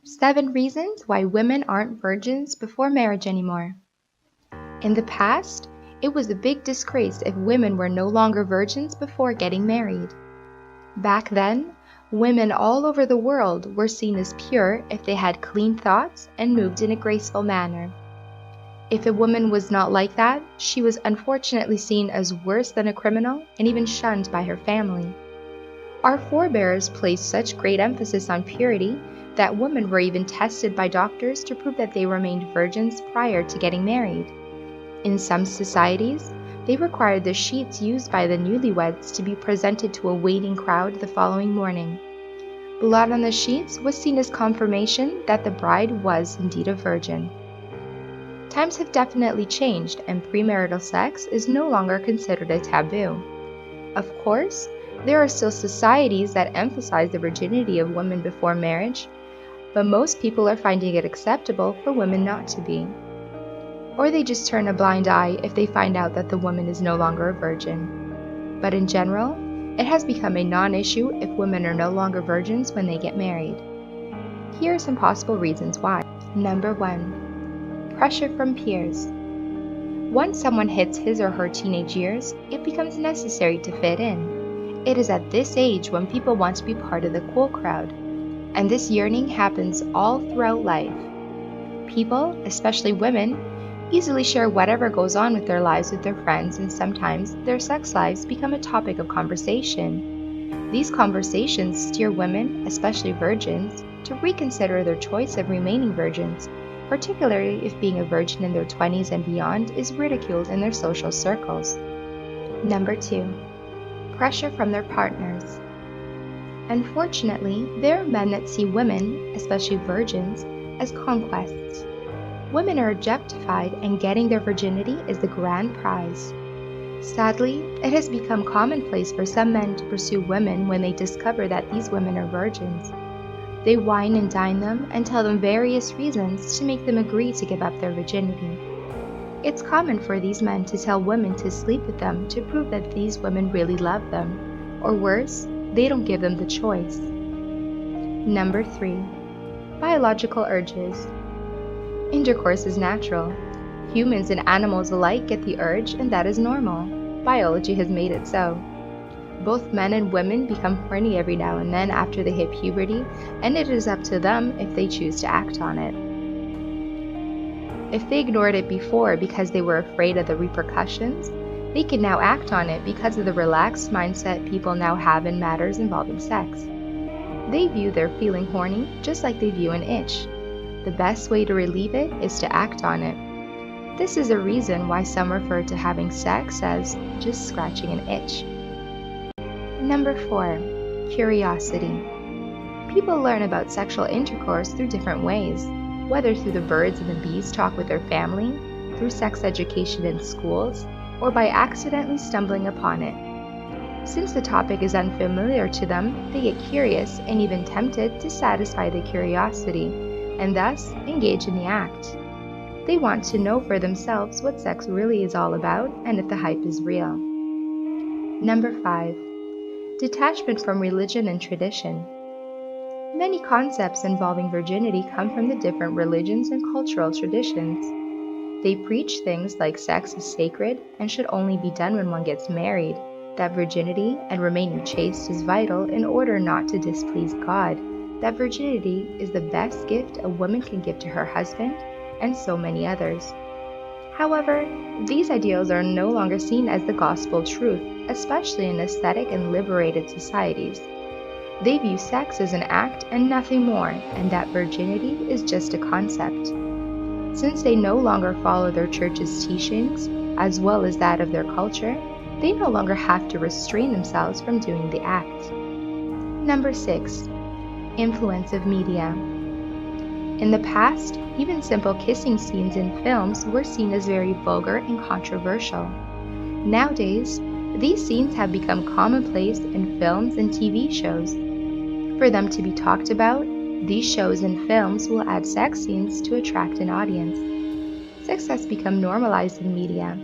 7 reasons why women aren't virgins before marriage anymore. In the past, it was a big disgrace if women were no longer virgins before getting married. Back then, women all over the world were seen as pure if they had clean thoughts and moved in a graceful manner. If a woman was not like that, she was unfortunately seen as worse than a criminal and even shunned by her family. Our forebears placed such great emphasis on purity that women were even tested by doctors to prove that they remained virgins prior to getting married. In some societies, they required the sheets used by the newlyweds to be presented to a waiting crowd the following morning. Blood on the sheets was seen as confirmation that the bride was indeed a virgin. Times have definitely changed, and premarital sex is no longer considered a taboo. Of course, there are still societies that emphasize the virginity of women before marriage, but most people are finding it acceptable for women not to be. Or they just turn a blind eye if they find out that the woman is no longer a virgin. But in general, it has become a non-issue if women are no longer virgins when they get married. Here are some possible reasons why. Number 1. Pressure from peers. Once someone hits his or her teenage years, it becomes necessary to fit in. It is at this age when people want to be part of the cool crowd, and this yearning happens all throughout life. People, especially women, easily share whatever goes on with their lives with their friends, and sometimes their sex lives become a topic of conversation. These conversations steer women, especially virgins, to reconsider their choice of remaining virgins, particularly if being a virgin in their 20s and beyond is ridiculed in their social circles. Number 2. Pressure from their partners. Unfortunately, there are men that see women, especially virgins, as conquests. Women are objectified, and getting their virginity is the grand prize. Sadly, it has become commonplace for some men to pursue women when they discover that these women are virgins. They wine and dine them and tell them various reasons to make them agree to give up their virginity. It's common for these men to tell women to sleep with them to prove that these women really love them, or worse, they don't give them the choice. Number 3. Biological urges. Intercourse is natural. Humans and animals alike get the urge, and that is normal. Biology has made it so. Both men and women become horny every now and then after they hit puberty, and it is up to them if they choose to act on it. If they ignored it before because they were afraid of the repercussions, they can now act on it because of the relaxed mindset people now have in matters involving sex. They view their feeling horny just like they view an itch. The best way to relieve it is to act on it. This is a reason why some refer to having sex as just scratching an itch. Number 4. Curiosity. People learn about sexual intercourse through different ways, whether through the birds and the bees talk with their family, through sex education in schools, or by accidentally stumbling upon it. Since the topic is unfamiliar to them, they get curious and even tempted to satisfy their curiosity, and thus engage in the act. They want to know for themselves what sex really is all about and if the hype is real. Number 5. Detachment from religion and tradition. Many concepts involving virginity come from the different religions and cultural traditions. They preach things like sex is sacred and should only be done when one gets married, that virginity and remaining chaste is vital in order not to displease God, that virginity is the best gift a woman can give to her husband, and so many others. However, these ideals are no longer seen as the gospel truth, especially in aesthetic and liberated societies. They view sex as an act and nothing more, and that virginity is just a concept. Since they no longer follow their church's teachings, as well as that of their culture, they no longer have to restrain themselves from doing the act. Number 6. Influence of media. In the past, even simple kissing scenes in films were seen as very vulgar and controversial. Nowadays, these scenes have become commonplace in films and TV shows. For them to be talked about, these shows and films will add sex scenes to attract an audience. Sex has become normalized in media.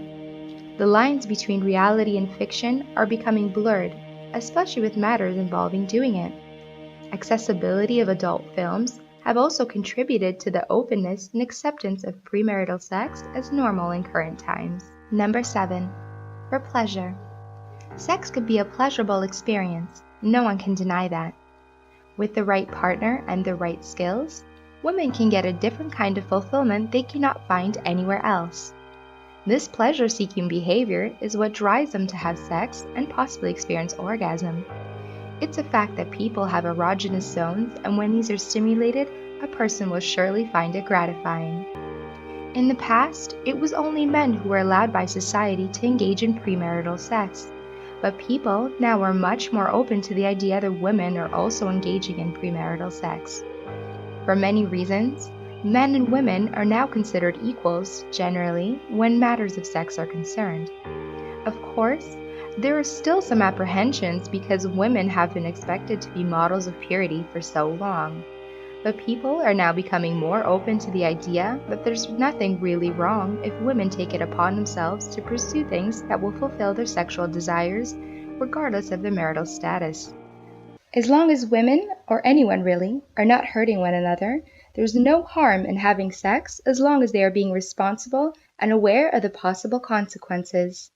The lines between reality and fiction are becoming blurred, especially with matters involving doing it. Accessibility of adult films have also contributed to the openness and acceptance of premarital sex as normal in current times. Number 7. For pleasure. Sex could be a pleasurable experience. No one can deny that. With the right partner and the right skills, women can get a different kind of fulfillment they cannot find anywhere else. This pleasure-seeking behavior is what drives them to have sex and possibly experience orgasm. It's a fact that people have erogenous zones, and when these are stimulated, a person will surely find it gratifying. In the past, it was only men who were allowed by society to engage in premarital sex, but people now are much more open to the idea that women are also engaging in premarital sex. For many reasons, men and women are now considered equals, generally, when matters of sex are concerned. Of course, there are still some apprehensions because women have been expected to be models of purity for so long. But people are now becoming more open to the idea that there's nothing really wrong if women take it upon themselves to pursue things that will fulfill their sexual desires, regardless of their marital status. As long as women, or anyone really, are not hurting one another, there's no harm in having sex as long as they are being responsible and aware of the possible consequences.